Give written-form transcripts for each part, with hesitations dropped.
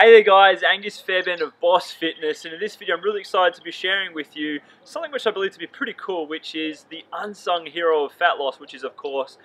Hey there guys, Angus Fairbairn of Boss Fitness, and in this video I'm really excited to be sharing with you something which I believe to be pretty cool, which is the unsung hero of fat loss, which is of course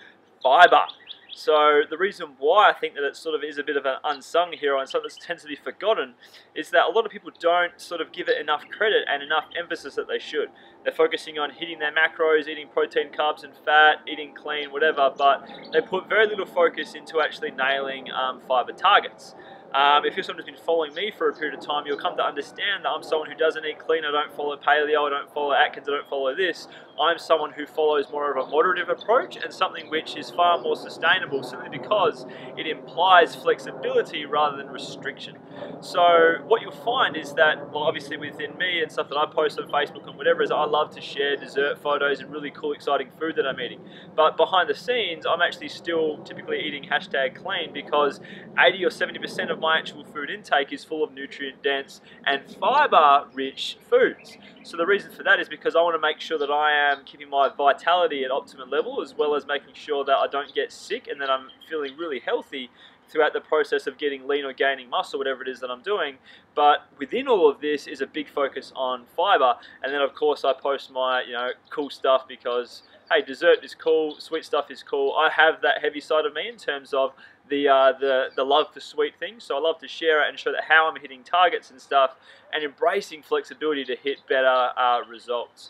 fiber. So the reason why I think that it sort of is a bit of an unsung hero and something that tends to be forgotten is that a lot of people don't sort of give it enough credit and enough emphasis that they should. They're focusing on hitting their macros, eating protein, carbs and fat, eating clean, whatever, but they put very little focus into actually nailing fiber targets. If you're someone who's been following me for a period of time, you'll come to understand that I'm someone who doesn't eat clean. I don't follow paleo, I don't follow Atkins, I don't follow this. I'm someone who follows more of a moderative approach and something which is far more sustainable, simply because it implies flexibility rather than restriction. So what you'll find is that, well, obviously within me and stuff that I post on Facebook and whatever, is I love to share dessert photos and really cool exciting food that I'm eating. But behind the scenes, I'm actually still typically eating #clean, because 80 or 70% of my actual food intake is full of nutrient dense and fiber rich foods. So the reason for that is because I want to make sure that I am keeping my vitality at optimum level, as well as making sure that I don't get sick and that I'm feeling really healthy throughout the process of getting lean or gaining muscle, whatever it is that I'm doing. But within all of this is a big focus on fiber. And then of course I post my cool stuff, because hey, dessert is cool, sweet stuff is cool. I have that heavy side of me in terms of the love for sweet things, so I love to share it and show that how I'm hitting targets and stuff, and embracing flexibility to hit better results.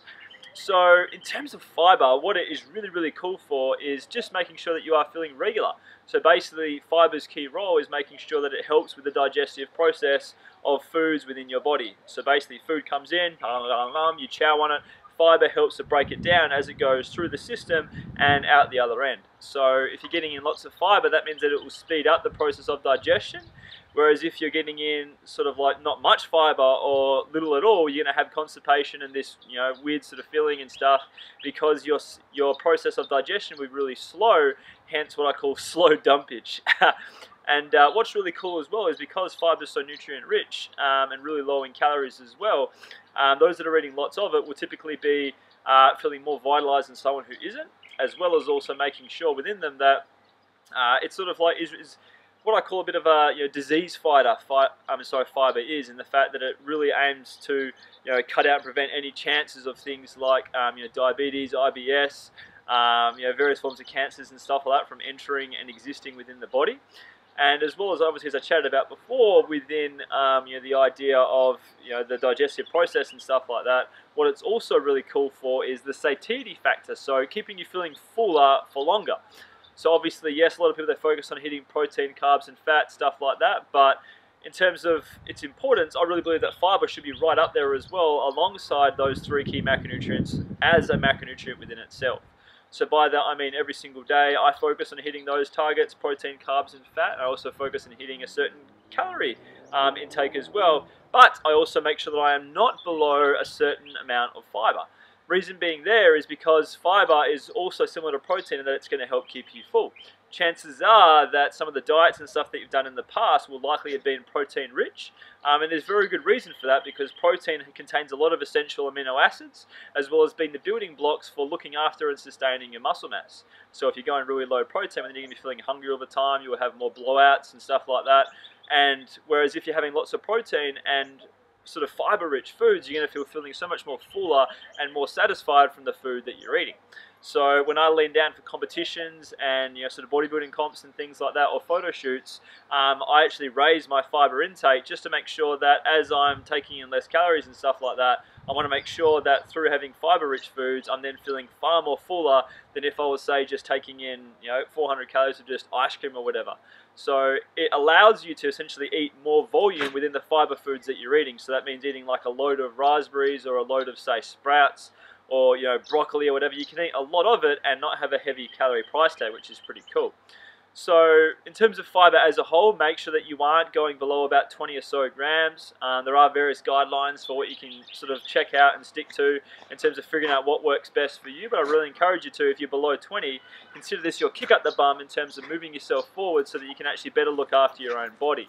So in terms of fiber, what it is really cool for is just making sure that you are feeling regular. So basically fiber's key role is making sure that it helps with the digestive process of foods within your body. So basically food comes in, you chow on it, fiber helps to break it down as it goes through the system and out the other end. So if you're getting in lots of fiber, that means that it will speed up the process of digestion. Whereas if you're getting in sort of like not much fiber or little at all, you're going to have constipation and this weird sort of feeling and stuff, because your process of digestion will be really slow, hence what I call slow dumpage. And what's really cool as well is because fiber is so nutrient rich and really low in calories as well, those that are eating lots of it will typically be feeling more vitalized than someone who isn't, as well as also making sure within them that it's sort of like is what I call a bit of a disease fighter. Fiber is, in the fact that it really aims to cut out and prevent any chances of things like diabetes, IBS, various forms of cancers and stuff like that from entering and existing within the body. And as well as obviously, as I chatted about before, within the idea of the digestive process and stuff like that, what it's also really cool for is the satiety factor. So keeping you feeling fuller for longer. So obviously, yes, a lot of people, they focus on hitting protein, carbs and fat, stuff like that. But in terms of its importance, I really believe that fiber should be right up there as well, alongside those three key macronutrients as a macronutrient within itself. So by that I mean every single day I focus on hitting those targets, protein, carbs and fat. I also focus on hitting a certain calorie intake as well. But I also make sure that I am not below a certain amount of fiber. Reason being there is because fiber is also similar to protein in that it's going to help keep you full. Chances are that some of the diets and stuff that you've done in the past will likely have been protein rich, and there's very good reason for that, because protein contains a lot of essential amino acids, as well as being the building blocks for looking after and sustaining your muscle mass. So if you're going really low protein, then you're going to be feeling hungry all the time, you will have more blowouts and stuff like that. And whereas if you're having lots of protein and sort of fiber rich foods, you're going to feeling so much more fuller and more satisfied from the food that you're eating. So when I lean down for competitions and sort of bodybuilding comps and things like that, or photo shoots, I actually raise my fiber intake just to make sure that as I'm taking in less calories and stuff like that, I want to make sure that through having fiber rich foods, I'm then feeling far more fuller than if I was, say, just taking in 400 calories of just ice cream or whatever. So it allows you to essentially eat more volume within the fiber foods that you're eating. So that means eating like a load of raspberries or a load of, say, sprouts, or broccoli or whatever. You can eat a lot of it and not have a heavy calorie price tag, which is pretty cool. So in terms of fiber as a whole, make sure that you aren't going below about 20 or so grams. There are various guidelines for what you can sort of check out and stick to in terms of figuring out what works best for you. But I really encourage you to, if you're below 20, consider this your kick up the bum in terms of moving yourself forward so that you can actually better look after your own body.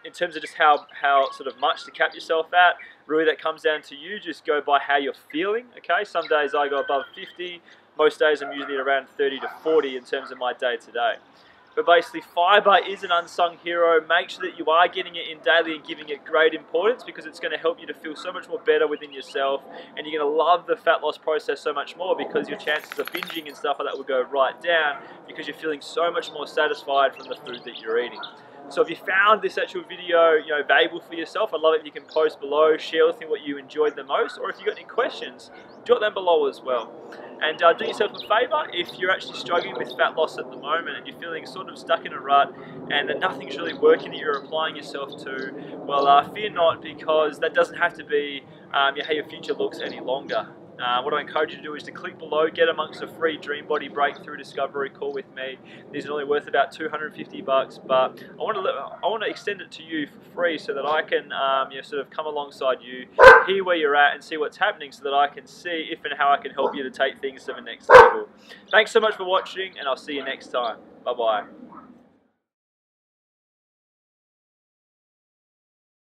In terms of just how sort of much to cap yourself at, really that comes down to you. Just go by how you're feeling, okay? Some days I go above 50, most days I'm usually around 30 to 40 in terms of my day to day. But basically, fiber is an unsung hero. Make sure that you are getting it in daily and giving it great importance, because it's going to help you to feel so much more better within yourself, and you're going to love the fat loss process so much more, because your chances of binging and stuff like that will go right down, because you're feeling so much more satisfied from the food that you're eating. So if you found this actual video, valuable for yourself, I'd love it if you can post below, share with me what you enjoyed the most, or if you've got any questions, jot them below as well. And do yourself a favour, if you're actually struggling with fat loss at the moment and you're feeling sort of stuck in a rut and that nothing's really working that you're applying yourself to, well, fear not, because that doesn't have to be how your future looks any longer. What I encourage you to do is to click below, get amongst a free Dream Body Breakthrough Discovery call with me. These are only worth about $250, but I want to extend it to you for free, so that I can sort of come alongside you, hear where you're at, and see what's happening, so that I can see if and how I can help you to take things to the next level. Thanks so much for watching, and I'll see you next time. Bye bye.